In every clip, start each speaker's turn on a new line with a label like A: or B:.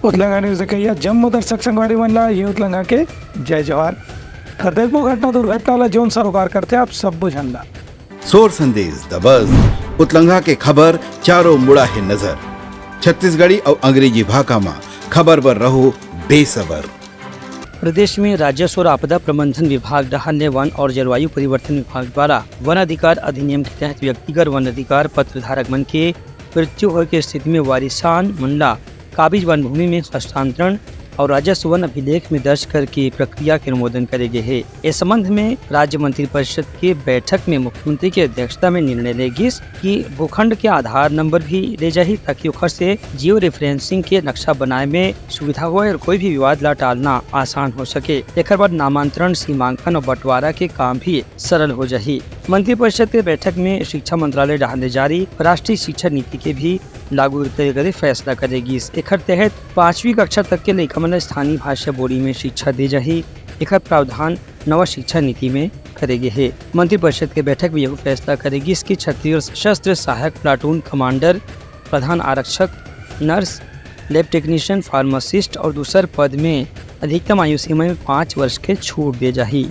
A: उतलंगा news देखिए जम्मू दर्शक संगवारी मनला ये उतलंगा के जय जवाहर हृदय घटना दुर्घटना वाला जोन सरोकार करते आप सब बुझंदा
B: सोर संदेश द बज़ उतलंगा के खबर चारों मुड़ा है नजर छत्तीसगढ़ी और अंग्रेजी भाषा में खबर पर रहो बेसबर।
C: प्रदेश में राजस्व और आपदा प्रबंधन विभाग डहान्य वन और जलवायु परिवर्तन विभाग द्वारा वन अधिकार अधिनियम के तहत व्यक्तिगत वन अधिकार पत्र धारक मन के मृत्यु होने की स्थिति में वारिसान मनला काबिज वन भूमि में हस्तांतरण और राजस्व वन अभिलेख में दर्ज करके प्रक्रिया के अनुमोदन करेंगे है। इस संबंध में राज्य मंत्रिपरिषद के बैठक में मुख्यमंत्री की अध्यक्षता में निर्णय लेगी कि भूखंड के आधार नंबर भी ले जाही ताकि उखर से जियो रेफरेंसिंग के नक्शा बनाए में सुविधा हो और कोई भी विवाद ला टालना आसान हो सके। एक बाद नामांतरण सीमांकन और बंटवारा के काम भी सरल हो जाही। मंत्रिपरिषद के बैठक में शिक्षा मंत्रालय डहाने जारी राष्ट्रीय शिक्षा नीति के भी लागू करे फैसला करेगी। एक तहत 5वीं कक्षा तक के लड़का मन स्थानीय भाषा बोली में शिक्षा दी जाही। एक प्रावधान नवा शिक्षा नीति में करेगी है। मंत्रिपरिषद के बैठक में यह फैसला करेगी इसकी छत्तीसगढ़ सशस्त्र सहायक प्लाटून कमांडर, प्रधान आरक्षक, नर्स, लैब टेक्नीशियन, फार्मासिस्ट और दूसर पद में अधिकतम आयु सीमा में 5 वर्ष के छूट दे जाही।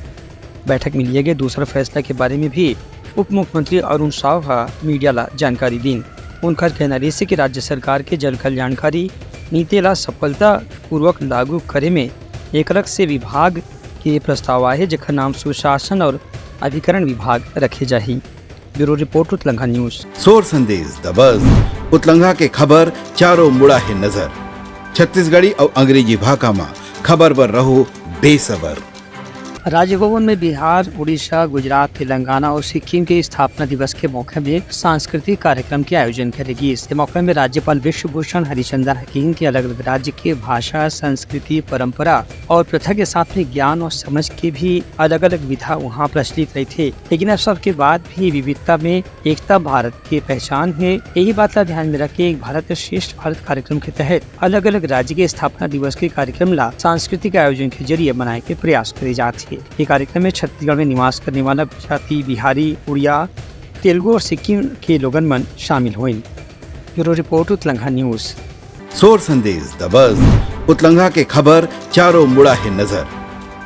C: बैठक में लिए गए दूसरा फैसला के बारे में भी उप मुख्यमंत्री अरुण साव मीडिया ला जानकारी दी। उनका कहना रही कि राज्य सरकार के जल कल्याणकारी नीति ला सफलता पूर्वक लागू करे में एक अलग से विभाग के प्रस्ताव आए जेकर नाम सुशासन और अभिकरण विभाग रखे जाही। ब्यूरो रिपोर्ट उतलंगा न्यूज।
B: सोर संदेश द बज़ उतलंगा के खबर चारों मुड़ा है नजर छत्तीसगढ़ी और अंग्रेजी भाषा में खबर पर रहो बेसबर।
C: राजभवन में बिहार, उड़ीसा, गुजरात, तेलंगाना और सिक्किम के स्थापना दिवस के मौके में सांस्कृतिक कार्यक्रम के आयोजन करेगी। इस मौके में राज्यपाल विश्वभूषण हरिचंदन हकीम के अलग अलग राज्य के भाषा, संस्कृति, परंपरा और प्रथा के साथ में ज्ञान और समझ के भी अलग अलग विधा वहाँ प्रचलित रही थे। लेकिन अब सब के बाद भी विविधता में एकता भारत की पहचान है। यही बात का ध्यान में रख के एक भारत श्रेष्ठ भारत कार्यक्रम के तहत अलग अलग राज्य के स्थापना दिवस के कार्यक्रम ला सांस्कृतिक आयोजन के जरिए मनाए के प्रयास करे जाते हैं। ये कार्यक्रम में छत्तीसगढ़ में निवास करने वाला जाति बिहारी, उड़िया, तेलुगु और सिक्किम के लोगन मन शामिल हुए। ब्यूरो रिपोर्ट उतलंगा न्यूज।
B: सोर संदेश द बज़ उतलंगा के खबर चारों मुड़ा है नजर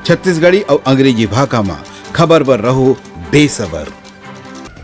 B: छत्तीसगढ़ी और अंग्रेजी भाषा में खबर पर रहो बेसबर।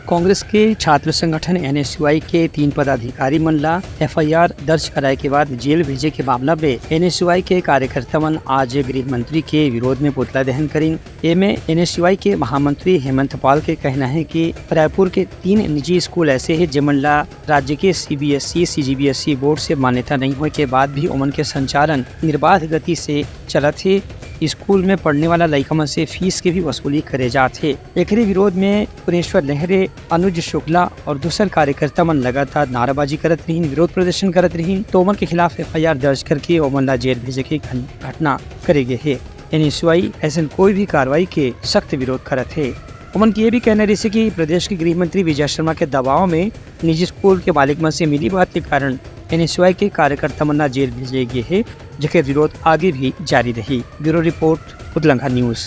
C: कांग्रेस के छात्र संगठन NSUI के 3 पदाधिकारी मन ला FIR दर्ज कराए के बाद जेल भेजे के मामला में NSUI के कार्यकर्ता मन आज गृह मंत्री के विरोध में पुतला दहन करें। एमे NSUI के महामंत्री हेमंत पाल के कहना है कि रायपुर के 3 निजी स्कूल ऐसे हैं जिमन ला राज्य के CBSE, CGBSE बोर्ड से मान्यता नहीं होने के बाद भी उमन के संचालन निर्बाध गति से चलत है। स्कूल में पढ़ने वाला लड़का मन से फीस के भी वसूली करे जाते। एक विरोध में पुनेश्वर लहरे, अनुज शुक्ला और दूसर कार्यकर्ता मन लगातार नाराबाजी करत रही, विरोध प्रदर्शन करत रही। तो उमन के खिलाफ FIR दर्ज करके उमन ला जेल भेजे की घटना करेगे है। NSUI ऐसे कोई भी कार्रवाई के सख्त विरोध करत है। उमन की ये भी कहना रही कि प्रदेश के गृह मंत्री विजय शर्मा के दबाव में निजी स्कूल के मालिक मन से मिली बात के कारण NSUI के कार्यकर्ता मन जेल भेजे गए है, जिसके विरोध आगे भी जारी रही। ब्यूरो रिपोर्ट उतलंगा न्यूज।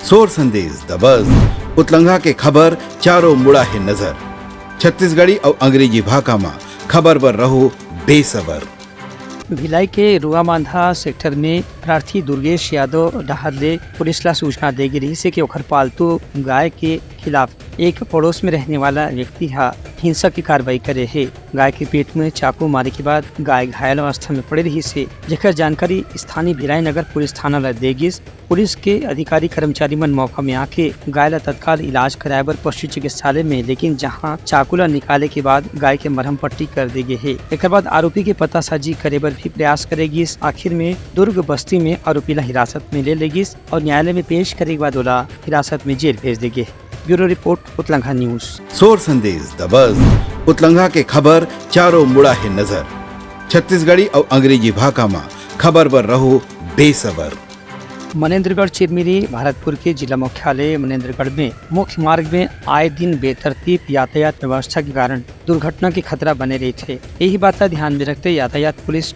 B: सोर संदेश द बज़ उतलंगा के खबर चारों मुड़ा है नजर छत्तीसगढ़ी और अंग्रेजी भाषा में खबर पर रहो बेसबर।
C: भिलाई के रुआमांधा सेक्टर में प्रार्थी दुर्गेश यादव डहारले पुलिस ला सूचना दे रही से कि ओखर पालतू गाय के खिलाफ एक पड़ोस में रहने वाला व्यक्ति हिंसा की कार्रवाई करे है। गाय के पेट में चाकू मारे के बाद गाय घायल अवस्था में पड़े रही से जेकर जानकारी स्थानीय भिलाई नगर पुलिस थाना ला देगिस। पुलिस के अधिकारी कर्मचारी मन मौका में आके गाय ला तत्काल इलाज कराए बर पशु चिकित्सालय में, लेकिन जहां चाकू ला निकाले के बाद गाय के मरहम पट्टी कर दी गई है। एक बाद आरोपी के पता साजी करे बर भी प्रयास करेगी। आखिर में दुर्ग बस्ती में आरोपी ला हिरासत में ले लेगी और न्यायालय में पेश करे के बाद ओला हिरासत में जेल भेज देंगे। ब्यूरो रिपोर्ट उतलंगा न्यूज।
B: सोर संदेश द बज़ उतलंगा के खबर चारों मुड़ा है नजर छत्तीसगढ़ी और अंग्रेजी भाषा में खबर पर रहो बेसबर।
C: मनेन्द्रगढ़ चिरमिरी भरतपुर के जिला मुख्यालय मनेन्द्रगढ़ में मुख्य मार्ग में आए दिन बेतरतीब यातायात व्यवस्था के कारण दुर्घटना की खतरा बने रहे थे। यही बात का ध्यान में रखते यातायात पुलिस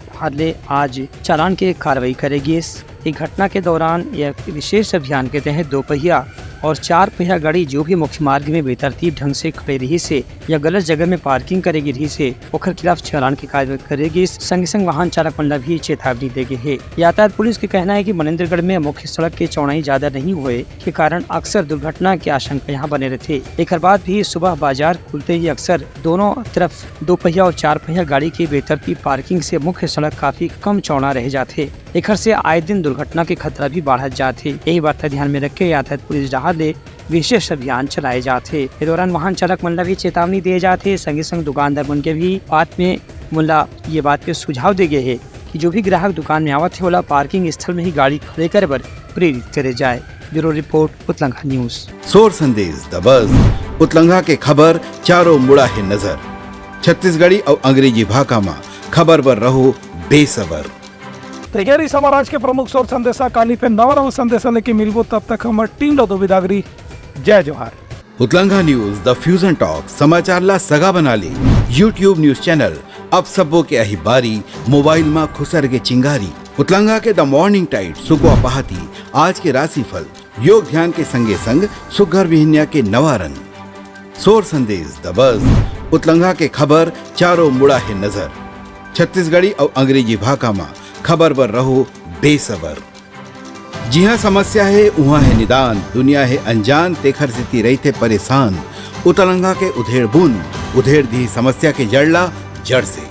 C: आज चालान की कार्रवाई करेगी। इस घटना के दौरान यह विशेष अभियान के तहत 2 पहिया और 4 पहिया गाड़ी जो भी मुख्य मार्ग में बेतरतीब ढंग से खड़े रही से या गलत जगह में पार्किंग करेगी रही से ओकर खिलाफ चालान की कार्रवाई करेगी। संग संग वाहन चालक मंडल भी चेतावनी देगी है। यातायात पुलिस के कहना है कि मनेंद्रगढ़ में मुख्य सड़क की चौड़ाई ज्यादा नहीं हुए के कारण अक्सर दुर्घटना की आशंका यहाँ बने रहते। एक बाद भी सुबह बाजार खुलते ही अक्सर दोनों तरफ 2 पहिया और 4 पहिया गाड़ी की बेतरतीब पार्किंग से मुख्य सड़क काफी कम चौड़ा रह जाते। एक से आए दिन दुर्घटना के खतरा भी बढ़ जाते। यही बात ध्यान में रख के यातायात पुलिस डहार विशेष अभियान चलाए जाते। इस दौरान वाहन चालक मंडल भी चेतावनी दिए जाते। संगे संग दुकानदार मन के भी बात में मुल्ला ये बात के सुझाव दे गए है कि जो भी ग्राहक दुकान में आवत है वाला पार्किंग स्थल में ही गाड़ी खड़े करे पर प्रेरित करे जाए। ब्यूरो रिपोर्ट उतलंघा न्यूज।
B: सोर संदेश द बज़ उतलंघा के खबर चारों मुड़ा है नजर। छत्तीसगढ़ी और अंग्रेजी भाषा में खबर पर रहो बेसबर।
A: तैयारी समाराज के प्रमुख सोर संदेशा काली पे नवा संदेशा लेके मिलबो तब तक हमार टीम लो विदागरी। जय जोहार।
B: उतलंघा न्यूज द फ्यूजन टॉक समाचार ला सगा बना ली। यूट्यूब न्यूज चैनल अब सबो के अही बारी मोबाइल में खुसर के चिंगारी। उतलंघा के द मॉर्निंग टाइट सुगवा पहाती आज के राशिफल योग ध्यान के संगे संग सुघर विहिन्या के नवा रंग। सोर संदेश द बज़ उतलंघा के खबर चारों मुड़ा है नजर। छत्तीसगढ़ी और अंग्रेजी भाषा में खबर पर रहो बेसबर। जी हाँ, समस्या है वहाँ है निदान। दुनिया है अनजान तेखर स्थिति रहते परेशान। उतलंघा के उधेड़ बूंद उधेड़ दी समस्या के जड़ला जड़ से।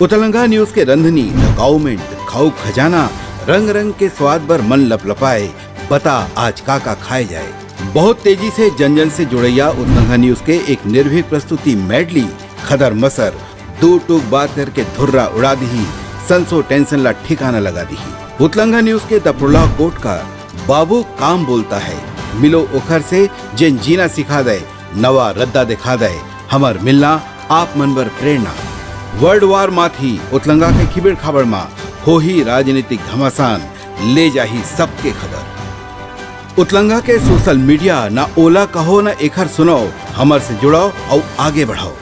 B: उतलंघा न्यूज के रंधनी गाउमेंट खाऊ खजाना रंग रंग के स्वाद पर मन लपलपाए। बता आज का खाए जाए। बहुत तेजी से जन जन से जुड़ैया उतलंघा न्यूज के एक निर्भीक प्रस्तुति मेडली खदर मसर दो टूक बात करके धुर्रा उड़ा दी। संसो टेंशन ला ठिकाना लगा दी। उतलंघा न्यूज के दपुरला कोट का बाबू काम बोलता है। मिलो ओखर से जिन जीना सिखा दे नवा रद्दा दिखा दे हमार मिलना आप मन बर प्रेरणा। वर्ल्ड वार माथी उतलंघा के खिबड़ खबर मा हो ही राजनीतिक घमासान ले जाही सबके खबर। उतलंघा के सोशल मीडिया ना ओला कहो ना एखर सुनाओ हमर से जुड़ाओ और आगे बढ़ाओ।